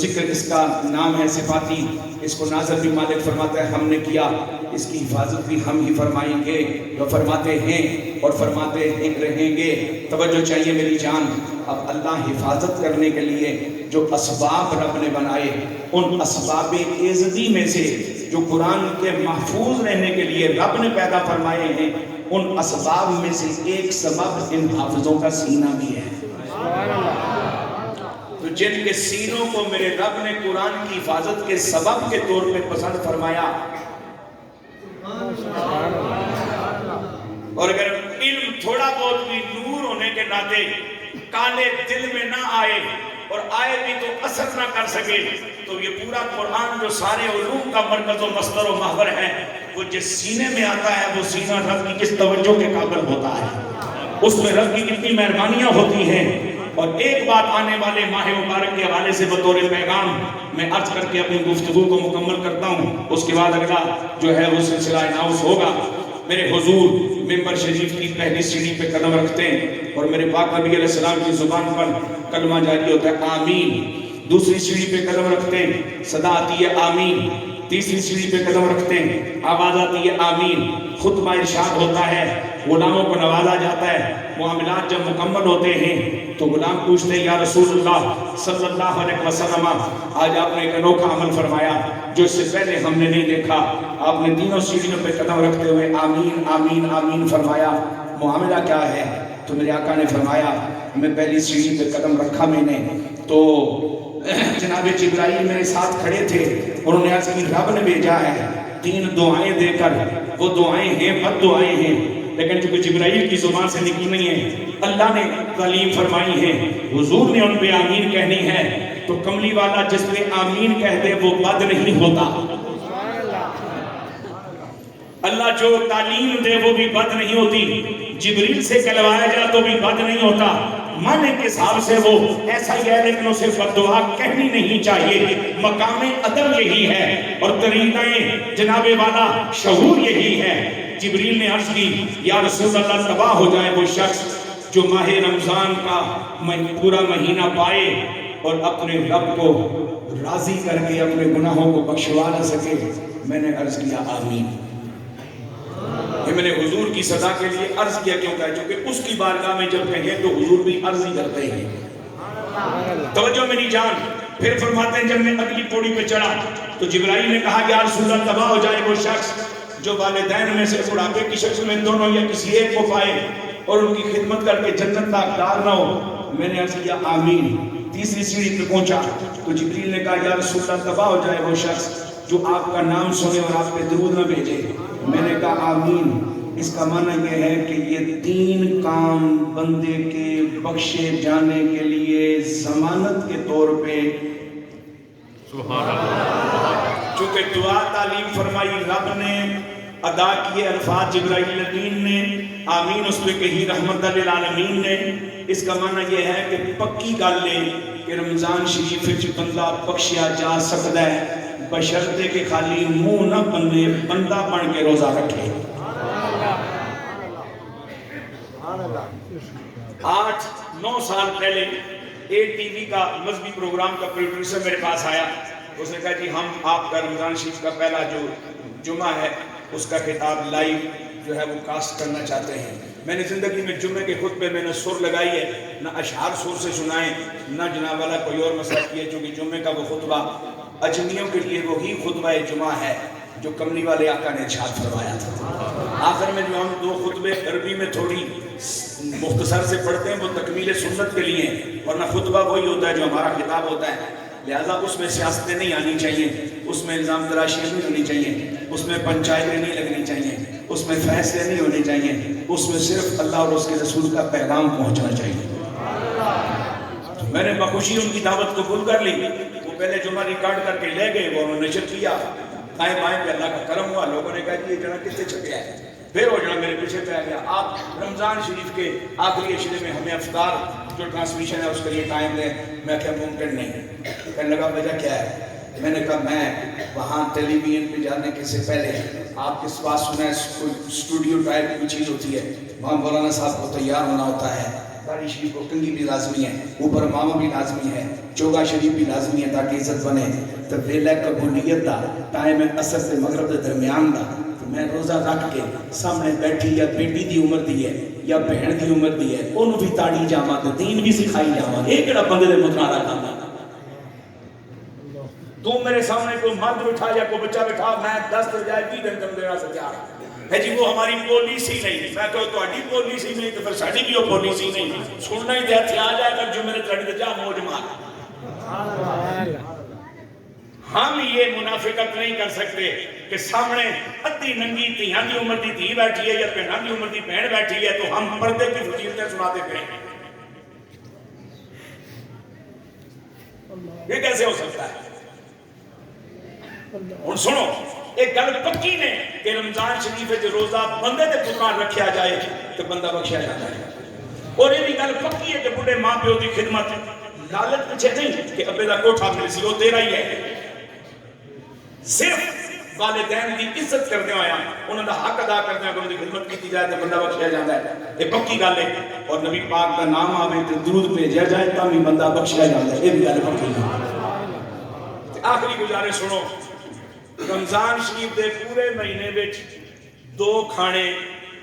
ذکر اس کا نام ہے صفاتی، اس کو ناظر بھی مالک فرماتا ہے ہم نے کیا، اس کی حفاظت بھی ہم ہی فرمائیں گے، جو فرماتے ہیں اور فرماتے ہیں رہیں گے۔ توجہ چاہیے میری جان۔ اب اللہ حفاظت کرنے کے لیے جو اسباب رب نے بنائے، ان اسباب اعزتی میں سے جو قرآن کے محفوظ رہنے کے لیے رب نے پیدا فرمائے ہیں، ان اسباب میں سے ایک سبب ان حافظوں کا سینہ بھی ہے۔ تو جن کے سینوں کو میرے رب نے قرآن کی حفاظت کے سبب کے طور پہ پسند فرمایا، اور اگر علم تھوڑا بہت بھی نور ہونے کے ناطے کالے دل میں نہ آئے اور آئے بھی تو اثر نہ کر سکے، تو یہ پورا قرآن جو سارے علوم کا مرکز و مصدر و محور ہے، وہ جس سینے میں آتا ہے وہ سینہ رب کی کس توجہ کے قابل ہوتا ہے، اس میں رب کی کتنی مہربانیاں ہوتی ہیں۔ اور ایک بات آنے والے ماہ مبارک کے حوالے سے بطور پیغام میں عرض کر کے اپنی گفتگو کو مکمل کرتا ہوں، اس کے بعد اگلا جو ہے وہ سلسلہ اناؤنس ہوگا۔ میرے حضور ممبر شریف کی پہلی سیڑھی پہ قدم رکھتے ہیں اور میرے پاک نبی علیہ السلام کی زبان پر کلمہ جاری ہوتا ہے آمین۔ دوسری سیڑھی پہ قدم رکھتے ہیں، صدا آتی ہے آمین۔ تیسری سیڑھی پہ قدم رکھتے ہیں، آواز آتی ہے آمین۔ خطبہ ارشاد ہوتا ہے، غلاموں کو نوازا جاتا ہے۔ معاملات جب مکمل ہوتے ہیں تو غلام پوچھتے ہیں یا رسول اللہ صلی اللہ علیہ وسلم، آج آپ نے ایک انوکھا عمل فرمایا جو اس سے پہلے ہم نے نہیں دیکھا۔ آپ نے تینوں سیڑھیوں پہ قدم رکھتے ہوئے آمین آمین آمین فرمایا، معاملہ کیا ہے؟ تو میرے آقا نے فرمایا میں پہلی سیڑھی پہ قدم رکھا میں نے تو جناب جبرائیل میرے ساتھ کھڑے تھے اور انہوں نے عرض کی رب نے بھیجا ہے 3 دعائیں دے کر۔ وہ دعائیں ہیں بد دعائیں ہیں، لیکن چونکہ جبرائیل کی زبان سے نکلی نہیں ہے، اللہ نے تعلیم فرمائی ہے، حضور نے ان پہ آمین کہنی ہے، تو کملی والا جس پہ آمین کہہ دے وہ بد نہیں ہوتا۔ اللہ جو تعلیم دے وہ بھی بد نہیں ہوتی، جبریل سے کہلوایا جا تو بھی بد نہیں ہوتا۔ معنی کے حساب سے وہ ایسا ہی ہے، لیکن اسے بد دعا کہنی نہیں چاہیے۔ مقام ادب یہی ہے اور طریقہ جناب والا شعور یہی ہے۔ جبریل نے عرض کی یا رسول اللہ تباہ ہو جائے وہ شخص جو ماہ رمضان کا پورا مہینہ پائے اور اپنے رب کو راضی کر کے اپنے گناہوں کو بخشوا نہ سکے۔ میں نے عرض کیا آمین۔ یہ میں نے حضور کی صدا کے لیے عرض کیا کیوں کہ چونکہ اس کی بارگاہ میں جب کہیں تو حضور بھی عرض ہی کرتے ہیں۔ توجہ میری جان۔ پھر فرماتے ہیں جب میں اگلی پوڑی پہ چڑھا تو جبرائیل نے کہا یا رسول اللہ تباہ ہو جائے وہ شخص جو والدین میں سے بڑھاپے کی شخص میں دونوں یا کسی ایک کو پائے اور ان کی خدمت کر کے جنت کا حقدار نہ ہو۔ میں نے عرض کیا آمین۔ تیسری سیڑھی پہ پہنچا تو جبریل نے کہا یا رسول اللہ تباہ ہو جائے وہ شخص جو آپ کا نام سنے اور آپ پہ درود نہ بھیجے۔ میں نے کہا آمین۔ اس کا معنی یہ ہے کہ یہ 3 کام بندے کے بخشے جانے کے لیے ضمانت کے طور پہ، سبحان اللہ، چونکہ دعا تعلیم فرمائی رب نے، ادا کیے الفاظ جبرائیل امین نے، آمین اس پہ کہی رحمت للعالمین نے۔ اس کا معنی یہ ہے کہ پکی گل ہے کہ رمضان شریف وچ بندہ بخشیا جا سکتا ہے بشرطے کہ خالی منہ نہ بنے، بندہ بن کے روزہ رکھے۔ 8-9 سال پہلے ایک ٹی وی کا مذہبی پروگرام کا پروڈیوسر میرے پاس آیا، اس نے کہا جی ہم آپ کا رمضان شریف کا پہلا جو جمعہ ہے اس کا خطاب لائیو جو ہے وہ کاسٹ کرنا چاہتے ہیں۔ میں نے زندگی میں جمعے کے خطبے میں نہ سر لگائی ہے، نہ اشعار سر سے سنائے، نہ جناب والا کوئی اور مسئلہ کیا، چونکہ جمعے کا وہ خطبہ اجمیوں کے لیے وہی خطبہ جمعہ ہے جو کملی والے آقا نے ارشاد فرمایا تھا۔ آخر میں جو ہم 2 خطبے عربی میں تھوڑی مختصر سے پڑھتے ہیں وہ تکمیل سنت کے لیے، ورنہ خطبہ وہی ہوتا ہے جو ہمارا خطاب ہوتا ہے، لہذا اس میں سیاستیں نہیں آنی چاہیے، اس میں الزام تراشیاں نہیں ہونی چاہیے، اس میں پنچایتیں نہیں لگنی چاہیے، اس میں فیصلے نہیں ہونے چاہیے، اس میں صرف اللہ اور اس کے رسول کا پیغام پہنچنا چاہیے۔ تو میں نے بخوشی ان کی دعوت قبول کر لی۔ وہ پہلے جمعہ ریکارڈ کر کے لے گئے، وہ انہوں نے نشر کیا، دائیں بائیں پہ اللہ کا کرم ہوا، لوگوں نے کہا کہ یہ جنا کس سے چھپیا ہے، پھر وہ جنا میرے پیچھے پہ آ گیا، آپ رمضان شریف کے آخری عشرے میں ہمیں افطار جو ٹرانسمیشن ہے اس کے لیے ٹائم دیں۔ میں کہا ممکن نہیں۔ کہنے لگا وجہ کیا ہے؟ میں نے کہا میں وہاں ٹیلی ویژن پہ جانے کے سے پہلے آپ کے پاس سنا ہے کوئی اسٹوڈیو ٹائپ کی چیز ہوتی ہے، وہاں مولانا صاحب کو تیار ہونا ہوتا ہے، افطاری شریف کو کنگھی بھی لازمی ہے، اوپر ماما بھی لازمی ہے، چوگا شریف بھی لازمی ہے تاکہ عزت بنے. تو ویلہ قبولیت دا ٹائم اثر سے مغرب دے درمیان دا تو میں روزہ رکھ کے سامنے بیٹھی یا بیٹی دی عمر دی ہے یا بہن دی عمر دی ہے انہوں بھی تاڑی جاواں تے دین بھی سکھائی جاواں. یہ کیڑا بندے دے متنارا کام ہے؟ تو میرے سامنے کوئی مرد بٹھا یا کوئی بچہ بٹھا، میں 10 بجائے 20 دن تم دینا سے تیار ہے جی. وہ ہماری پالیسی نہیں. میں کہوں تہاڈی پالیسی نہیں تو پھر ساڈی بھی وہ پالیسی نہیں. سننا ہی دے ہتھ آ جائے گا جو میرے تہاڈی تے جا موج مار. ہم یہ منافقت نہیں کر سکتے کہ سامنے ادھی ننگی دھیاں دی عمر دی دھی بیٹھی ہے یا بہناں دی عمر دی بہن بیٹھی ہے تو ہم پردے کی فضیلتیں سناتے پھریں. یہ کیسے ہو سکتا ہے؟ اور سنو ایک گل پکی نے کہ رمضان شریف جو روزہ بندے دے پتران رکھیا جائے تو بندہ بخشیا جاتا ہے. اور یہ بھی گل پکی ہے کہ بڑے ماں پیو کی خدمت لالچ پیچھے نہیں کہ ابے دا کوٹھا مل سی وہ تیرا ہی ہے. صرف والدین کی عزت کرتے ہوئے انہوں نے حق ادا کرتے ہیں کہ ان کی خدمت کی جائے تو بندہ بخشیا جاتا ہے. یہ پکی گل ہے. اور نبی پاک کا نام آوے تو درود بھیجا جائے تو بھی بندہ بخشیا جاتا ہے. یہ بھی گل پکی ہے. آخری گزارش سنو. رمضان شریف دے پورے مہینے وچ 2 کھانے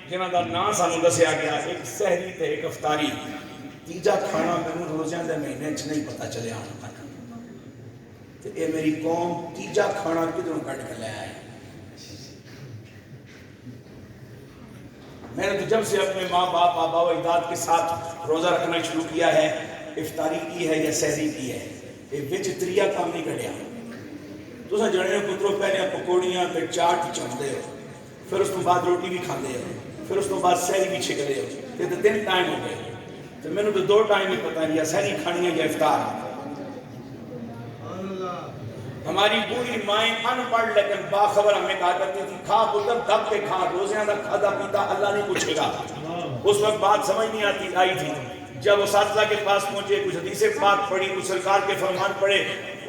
جنہاں دا نام سانوں دسیا گیا، ایک سحری تے ایک افطاری. تیجا کھانا مینوں روزیاں دے مہینے چ نہیں پتہ چلیا ہن تک. تے اے میری قوم تیجا کھانا کدھروں کٹ کے لے آئے. میں نے تو جب سے اپنے ماں باپ آبا و اجداد کے ساتھ روزہ رکھنا شروع کیا ہے، افطاری کی ہے یا سحری کی ہے، یہ وچ تریا کام نہیں کڈیا. تساں جانے ہو پترو پہلے پکوڑیاں تے چاٹ چاہتے ہو، پھر اس تو بعد روٹی بھی کھاندے ہو، پھر اس تو بعد سحری بھی چھکدے ہو. یہ تو 3 ٹائم ہو گئے. تو میں نے تو 2 ٹائم ہی پتہ نہیں یا سحری کھانی ہے یا افطار. ہماری پوری مائیں ان پڑھ لیکن باخبر ہمیں کہا کرتی تھی کھا پتر دب کے کھا، روزیاں دا کھادا پیتا اللہ نہیں پوچھے گا. اس وقت بات سمجھ نہیں آئی تھی. جب اساتذہ کے پاس پہنچے، کچھ حدیث پاک پڑھی، کچھ سرکار کے فرمان پڑھے،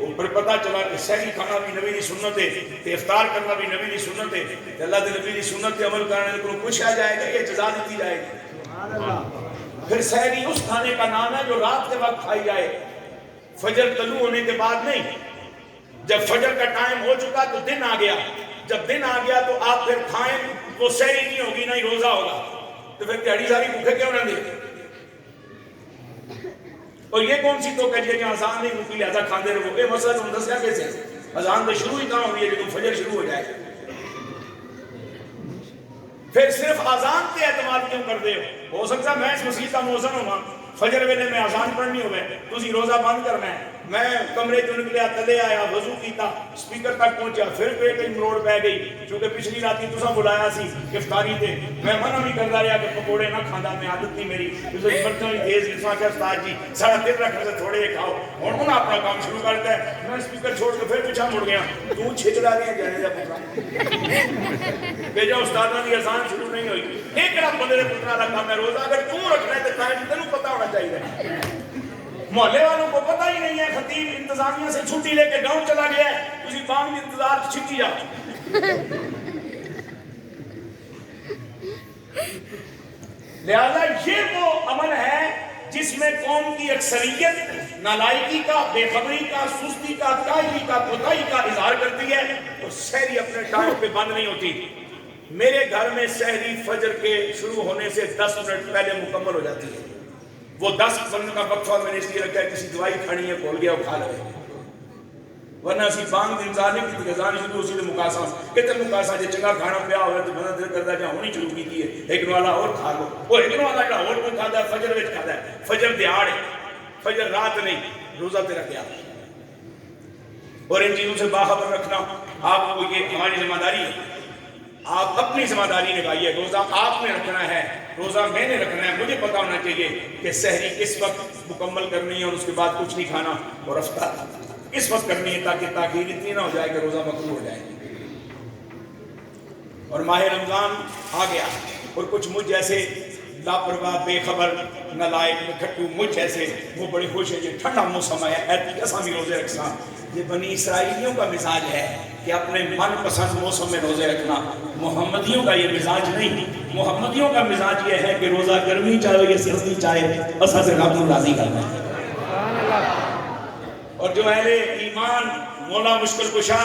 اوپر پتہ چلا کہ سحری کھانا بھی نبی دی سنت ہے تے افطار کرنا بھی نبی دی سنت ہے تے اللہ دے نبی دی سنت تے عمل کرنے کو پوچھا جائے گا، یہ جزا دی جائے گی. پھر سحری اس کھانے کا نام ہے جو رات کے وقت کھائی جائے، فجر طلوع ہونے کے بعد نہیں. جب فجر کا ٹائم ہو چکا تو دن آ گیا. جب دن آ گیا تو آپ پھر کھائیں، وہ سحری نہیں ہوگی نہ ہی روزہ ہوگا. تو پھر تہاڑی ساری بھوکے کیوں نہ دے؟ اور یہ کون سی تو کہہ کہ اذان نہیں رکی لہذا کھاندے رہو. یہ مسئلہ تم دسیا کیسے؟ اذان تو شروع ہی کہاں ہوئی ہے جب فجر شروع ہو جائے. پھر صرف اذان پہ اعتماد کیوں کر دے ہو سکتا میں اس مسجد کا مؤذن ہوں، فجر ویلے میں اذان پڑھنی ہوئے تسی روزہ بند کرنا ہے. میں کمرے چ نکلیا، تلے آیا، وضو کیتا، سپیکر تک پہنچا، پھر پیٹ مروڑ پہ گئی کیونکہ پچھلی راتی تساں بلایا سی افطاری تے. میں منع بھی کردا رہا کہ پکوڑے نہ کھاندا، میں عادت نہیں میری. تسی برتن تیز لساں کہ استاد جی سارا دل رکھ سے تھوڑے کھاؤ. ہن انہاں اپنا کام شروع کرتا ہے. میں سپیکر چھوڑ کے پھر پیچھے مڑ گیا. تو چھچڑا نہیں جانے دا پترا بھیجا استاداں دی اذان شروع نہیں ہوئی. ایک کڑا بندے دے پترا دا کام ہے روزہ. اگر تو رکھنا ہے تے قائم تینوں پتہ ہونا چاہیے. محلے والوں کو پتہ ہی نہیں ہے. خطیب انتظامیہ سے چھٹی لے کے گاؤں چلا گیا ہے، تسی بانگ کی انتظار چھٹی جا. لہذا یہ وہ عمل ہے جس میں قوم کی اکثریت نالائکی کا، بے خبری کا، سستی کا، کاہلی کا، کوتاہی کا اظہار کرتی ہے. اور سحری اپنے ٹائم پہ بند نہیں ہوتی. میرے گھر میں سحری فجر کے شروع ہونے سے 10 منٹ پہلے مکمل ہو جاتی ہے. وہ 10 منٹ کا وقفہ میں نے اس لیے رکھا ہے کسی دوائی کھانی ہے بھول گیا وہ کھا لے، ورنہ اسی بانگ دی انتظار نہیں کی. اذان شروع اسی دے مقاصا کتے مقاصا جے چنگا کھانا پیا ہوئے تو بندہ دل کردا جا ہونی شروع کیتی ہے ایک والا اور کھا لو. وہ ایک والا جڑا اور کوئی کھادا ہے فجر وچ کھادا ہے. فجر دیہاڑ ہے، فجر رات نہیں. روزہ تے رکھیا اور ان چیزوں سے باخبر رکھنا آپ کو یہ ہماری ذمہ داری ہے. آپ اپنی ذمہ داری نبھائیے. روزہ آپ نے رکھنا ہے، روزہ میں نے رکھنا ہے. مجھے پتا ہونا چاہیے کہ سحری کس وقت مکمل کرنی ہے اور اس کے بعد کچھ نہیں کھانا، اور افطار کس وقت کرنی ہے تاکہ تاخیر اتنی نہ ہو جائے کہ روزہ مقروع ہو جائے. اور ماہ رمضان آ گیا اور کچھ مجھ جیسے لاپرواہ، بے خبر، نالائق، کھٹو مجھ جیسے وہ بڑے خوش ہیں کہ ٹھنڈا موسم آیا ایسی بھی روزے رکھساں. یہ بنی اسرائیلیوں کا مزاج ہے کہ اپنے من پسند موسم میں روزے رکھنا. محمدیوں کا یہ مزاج نہیں. محمدیوں کا مزاج یہ ہے کہ روزہ گرمی چاہے یا سردی چاہے اسا سے رب کو راضی کرنا ہے. اور جو اہل ایمان مولا مشکل کشا